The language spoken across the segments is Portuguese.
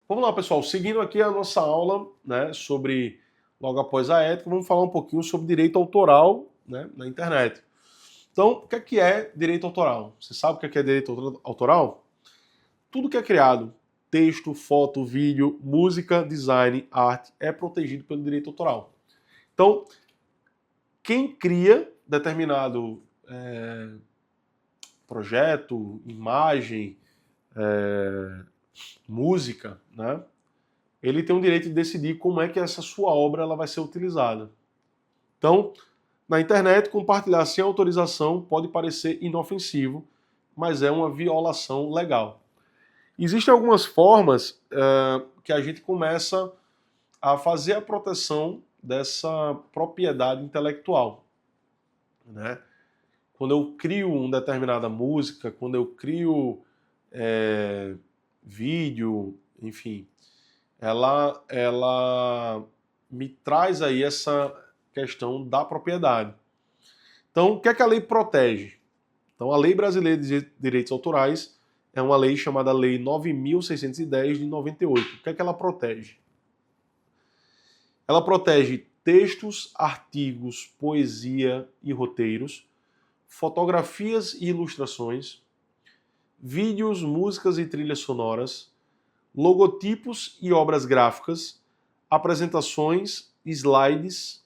Vamos lá, pessoal. Seguindo aqui a nossa aula, né, sobre logo após a ética, vamos falar um pouquinho sobre direito autoral, né, na internet. Então, o que é direito autoral? Você sabe o que é direito autoral? Tudo que é criado, texto, foto, vídeo, música, design, arte, é protegido pelo direito autoral. Então, quem cria determinado projeto, imagem, música, né, ele tem o direito de decidir como é que essa sua obra ela vai ser utilizada. Então, na internet, compartilhar sem autorização pode parecer inofensivo, mas é uma violação legal. Existem algumas formas que a gente começa a fazer a proteção dessa propriedade intelectual, né? Quando eu crio uma determinada música, quando eu crio vídeo, enfim, ela me traz aí essa questão da propriedade. Então, o que é que a lei protege? Então, a Lei Brasileira de Direitos Autorais é uma lei chamada Lei 9.610 de 98. O que é que ela protege? Ela protege textos, artigos, poesia e roteiros, fotografias e ilustrações, vídeos, músicas e trilhas sonoras, logotipos e obras gráficas, apresentações, slides,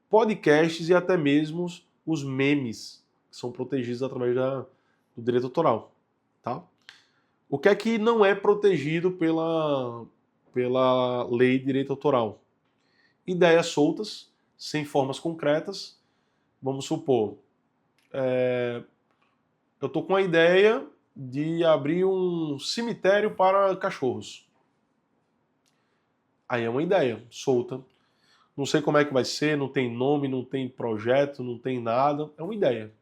podcasts e até mesmo os memes, que são protegidos através do direito autoral. Tá? O que é que não é protegido pela lei de direito autoral? Ideias soltas, sem formas concretas. Vamos supor, eu estou com a ideia de abrir um cemitério para cachorros. Aí é uma ideia solta. Não sei como é que vai ser, não tem nome, não tem projeto, não tem nada. É uma ideia.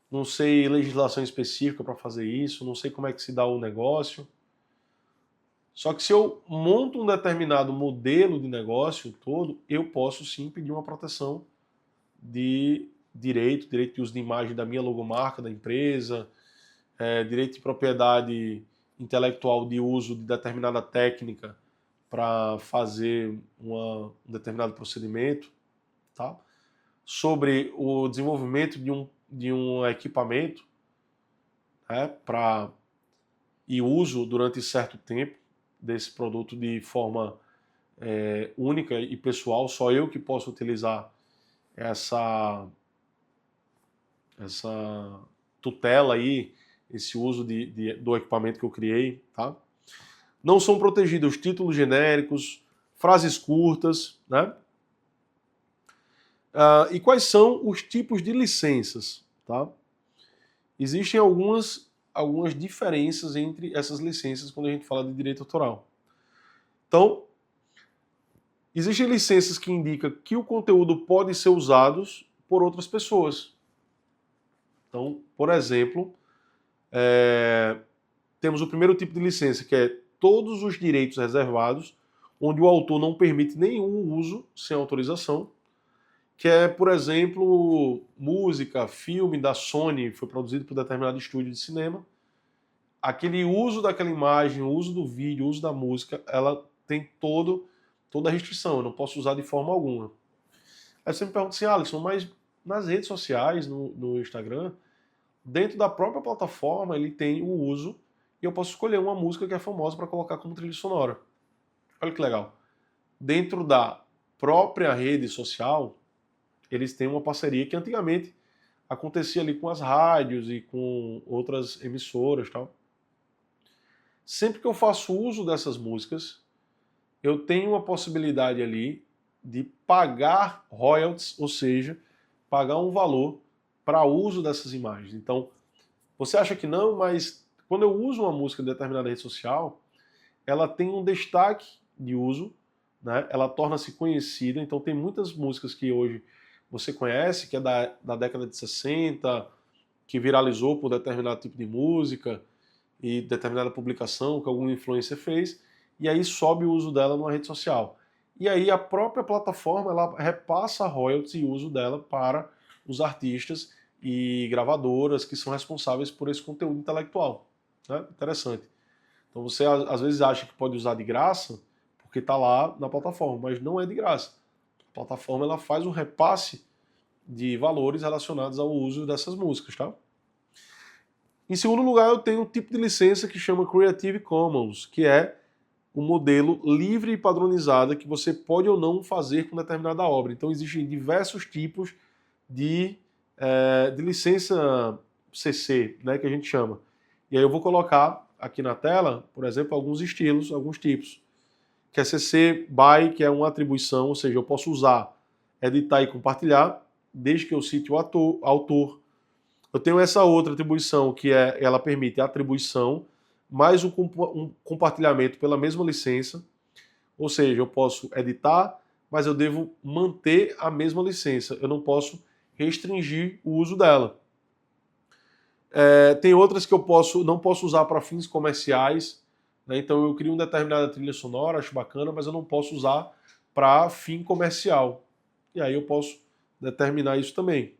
Não sei legislação específica para fazer isso, não sei como é que se dá o negócio. Só que se eu monto um determinado modelo de negócio todo, eu posso sim pedir uma proteção de direito de uso de imagem da minha logomarca da empresa, direito de propriedade intelectual de uso de determinada técnica para fazer um determinado procedimento, tá? Sobre o desenvolvimento de um equipamento, né, e uso durante certo tempo desse produto de forma única e pessoal, só eu que posso utilizar essa tutela aí, esse uso do equipamento que eu criei, tá? Não são protegidos títulos genéricos, frases curtas, né? E quais são os tipos de licenças, tá? Existem algumas diferenças entre essas licenças quando a gente fala de direito autoral. Então, existem licenças que indicam que o conteúdo pode ser usado por outras pessoas. Então, por exemplo, temos o primeiro tipo de licença, que é todos os direitos reservados, onde o autor não permite nenhum uso sem autorização, que é, por exemplo, música, filme da Sony, foi produzido por determinado estúdio de cinema. Aquele uso daquela imagem, o uso do vídeo, o uso da música, ela tem toda a restrição, eu não posso usar de forma alguma. Aí você me pergunta assim, Alisson, mas nas redes sociais, no Instagram, dentro da própria plataforma, ele tem o uso e eu posso escolher uma música que é famosa para colocar como trilha sonora. Olha que legal. Dentro da própria rede social, eles têm uma parceria que antigamente acontecia ali com as rádios e com outras emissoras, tal. Sempre que eu faço uso dessas músicas, eu tenho uma possibilidade ali de pagar royalties, ou seja, pagar um valor para uso dessas imagens. Então, você acha que não, mas quando eu uso uma música de determinada rede social, ela tem um destaque de uso, né? Ela torna-se conhecida, então tem muitas músicas que hoje você conhece, que é da década de 60, que viralizou por determinado tipo de música e determinada publicação que algum influencer fez, e aí sobe o uso dela numa rede social. E aí a própria plataforma ela repassa royalties e uso dela para os artistas e gravadoras que são responsáveis por esse conteúdo intelectual. Né? Interessante. Então você às vezes acha que pode usar de graça porque está lá na plataforma, mas não é de graça. A plataforma ela faz um repasse de valores relacionados ao uso dessas músicas, tá? Em segundo lugar, eu tenho um tipo de licença que chama Creative Commons, que é um modelo livre e padronizado que você pode ou não fazer com determinada obra. Então existem diversos tipos de licença CC, né, que a gente chama. E aí eu vou colocar aqui na tela, por exemplo, alguns estilos, alguns tipos. Que é CC BY, que é uma atribuição, ou seja, eu posso usar, editar e compartilhar, desde que eu cite o autor. Eu tenho essa outra atribuição, que ela permite a atribuição mais um compartilhamento pela mesma licença. Ou seja, eu posso editar, mas eu devo manter a mesma licença. Eu não posso restringir o uso dela. Tem outras que eu não posso usar para fins comerciais, né? Então eu crio uma determinada trilha sonora, acho bacana, mas eu não posso usar para fim comercial. E aí eu posso determinar isso também.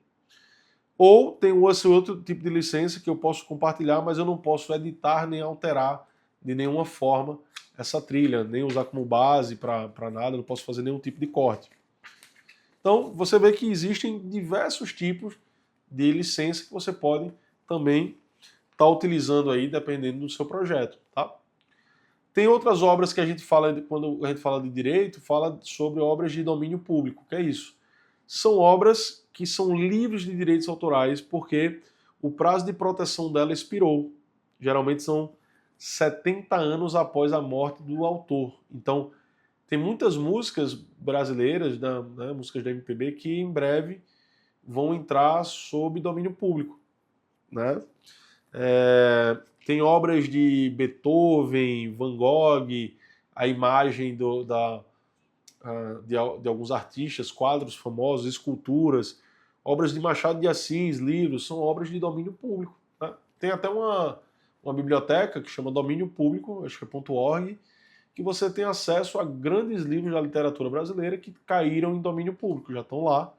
Ou tem esse outro tipo de licença que eu posso compartilhar, mas eu não posso editar nem alterar de nenhuma forma essa trilha, nem usar como base para nada, não posso fazer nenhum tipo de corte. Então você vê que existem diversos tipos de licença que você pode também estar utilizando aí, dependendo do seu projeto, tá? Tem outras obras que a gente fala, quando a gente fala de direito, fala sobre obras de domínio público. O que é isso? São obras que são livres de direitos autorais porque o prazo de proteção dela expirou. Geralmente são 70 anos após a morte do autor. Então, tem muitas músicas brasileiras, né, músicas da MPB, que em breve vão entrar sob domínio público, né? Tem obras de Beethoven, Van Gogh, a imagem de alguns artistas, quadros famosos, esculturas, obras de Machado de Assis, livros, são obras de domínio público, né? Tem até uma biblioteca que chama Domínio Público, acho que é .org, que você tem acesso a grandes livros da literatura brasileira que caíram em domínio público, já estão lá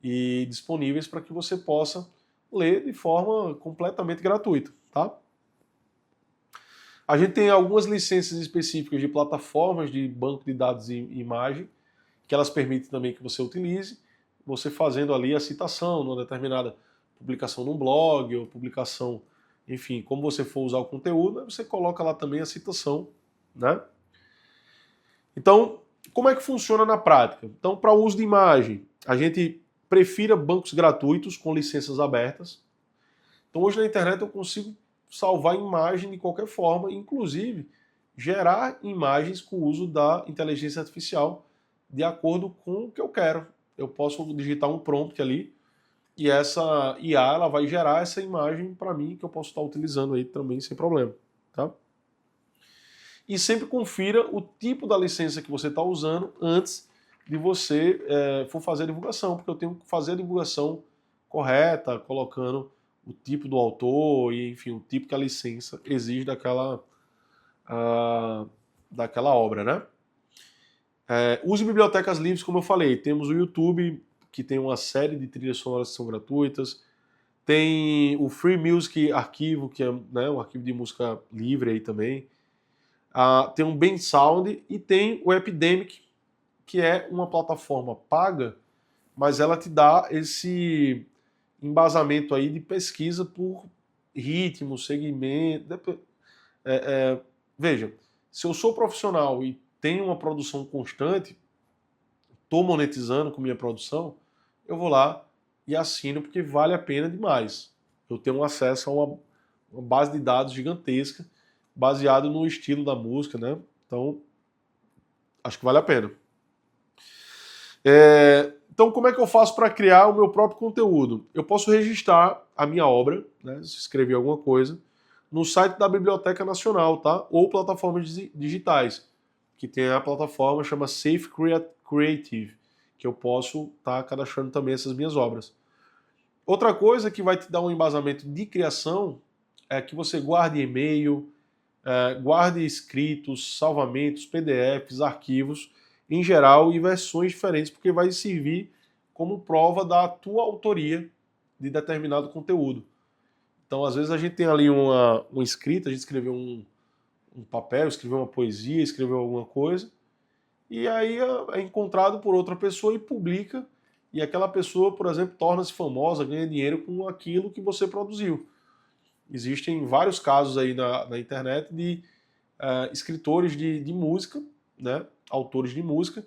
e disponíveis para que você possa ler de forma completamente gratuita, tá? A gente tem algumas licenças específicas de plataformas de banco de dados e imagem, que elas permitem também que você utilize, você fazendo ali a citação numa determinada publicação num blog ou publicação, enfim, como você for usar o conteúdo, você coloca lá também a citação, né? Então, como é que funciona na prática? Então, para o uso de imagem, a gente prefira bancos gratuitos com licenças abertas. Então, hoje na internet eu consigo salvar imagem de qualquer forma, inclusive gerar imagens com o uso da inteligência artificial de acordo com o que eu quero. Eu posso digitar um prompt ali e essa IA ela vai gerar essa imagem para mim que eu posso estar utilizando aí também sem problema, tá? E sempre confira o tipo da licença que você está usando antes de você for fazer a divulgação, porque eu tenho que fazer a divulgação correta, colocando o tipo do autor e, enfim, o tipo que a licença exige daquela obra, né? Use bibliotecas livres, como eu falei. Temos o YouTube, que tem uma série de trilhas sonoras que são gratuitas. Tem o Free Music Arquivo, que é, né, um arquivo de música livre aí também. Tem o Bensound e tem o Epidemic, que é uma plataforma paga, mas ela te dá esse embasamento aí de pesquisa por ritmo, segmento. Veja, se eu sou profissional e tenho uma produção constante, estou monetizando com minha produção, eu vou lá e assino porque vale a pena demais. Eu tenho acesso a uma base de dados gigantesca, baseado no estilo da música, né? Então, acho que vale a pena. Então, como é que eu faço para criar o meu próprio conteúdo? Eu posso registrar a minha obra, né, se escrever alguma coisa, no site da Biblioteca Nacional, tá? Ou plataformas digitais, que tem a plataforma chama Safe Creative, que eu posso estar cadastrando também essas minhas obras. Outra coisa que vai te dar um embasamento de criação é que você guarde e-mail, guarde escritos, salvamentos, PDFs, arquivos, em geral, e versões diferentes, porque vai servir como prova da tua autoria de determinado conteúdo. Então, às vezes, a gente tem ali uma escrita, a gente escreveu um papel, escreveu uma poesia, escreveu alguma coisa, e aí é encontrado por outra pessoa e publica, e aquela pessoa, por exemplo, torna-se famosa, ganha dinheiro com aquilo que você produziu. Existem vários casos aí na internet de escritores de música, né, autores de música,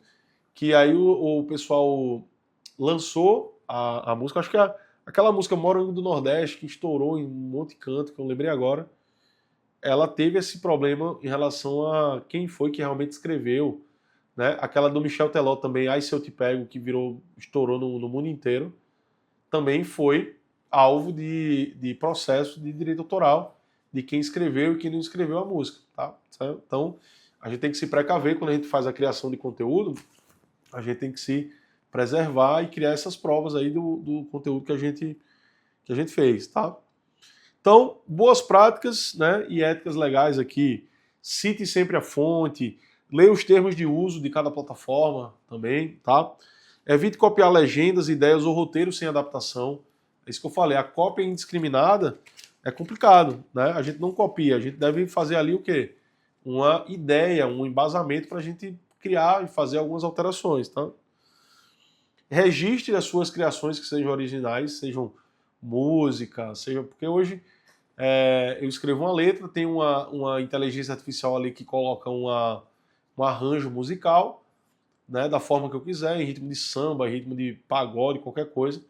que aí o pessoal lançou a música, acho que aquela música Morango do Nordeste, que estourou em um monte de canto, que eu lembrei agora, ela teve esse problema em relação a quem foi que realmente escreveu, né? Aquela do Michel Teló também, Ai Se Eu Te Pego, que estourou no mundo inteiro, também foi alvo de processo de direito autoral de quem escreveu e quem não escreveu a música, tá? Então, a gente tem que se precaver quando a gente faz a criação de conteúdo, a gente tem que se preservar e criar essas provas aí do conteúdo que a gente fez, tá? Então, boas práticas, né, e éticas legais aqui. Cite sempre a fonte, leia os termos de uso de cada plataforma também, tá? Evite copiar legendas, ideias ou roteiros sem adaptação. É isso que eu falei, a cópia indiscriminada é complicado, né? A gente não copia, a gente deve fazer ali o quê? Uma ideia, um embasamento para a gente criar e fazer algumas alterações, tá? Registre as suas criações que sejam originais, sejam música, seja porque hoje eu escrevo uma letra, tem uma inteligência artificial ali que coloca um arranjo musical, né, da forma que eu quiser, em ritmo de samba, em ritmo de pagode, qualquer coisa.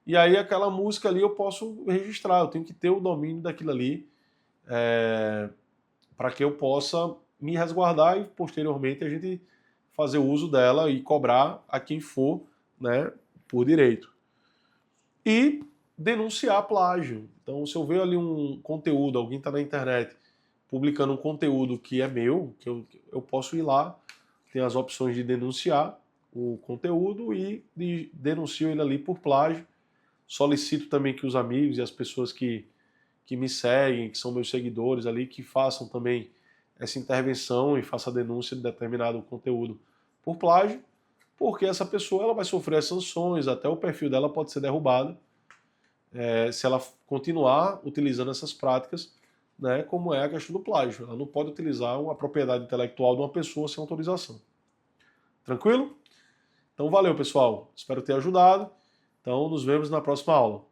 E aí aquela música ali eu posso registrar, eu tenho que ter o domínio daquilo ali para que eu possa me resguardar e posteriormente a gente fazer uso dela e cobrar a quem for, né, por direito. E denunciar plágio. Então, se eu ver ali um conteúdo, alguém está na internet publicando um conteúdo que é meu, que eu posso ir lá, tem as opções de denunciar o conteúdo e denuncio ele ali por plágio. Solicito também que os amigos e as pessoas que me seguem, que são meus seguidores ali, que façam também essa intervenção e façam a denúncia de determinado conteúdo por plágio, porque essa pessoa ela vai sofrer sanções, até o perfil dela pode ser derrubado se ela continuar utilizando essas práticas, né, como é a questão do plágio. Ela não pode utilizar a propriedade intelectual de uma pessoa sem autorização. Tranquilo? Então valeu, pessoal. Espero ter ajudado. Então nos vemos na próxima aula.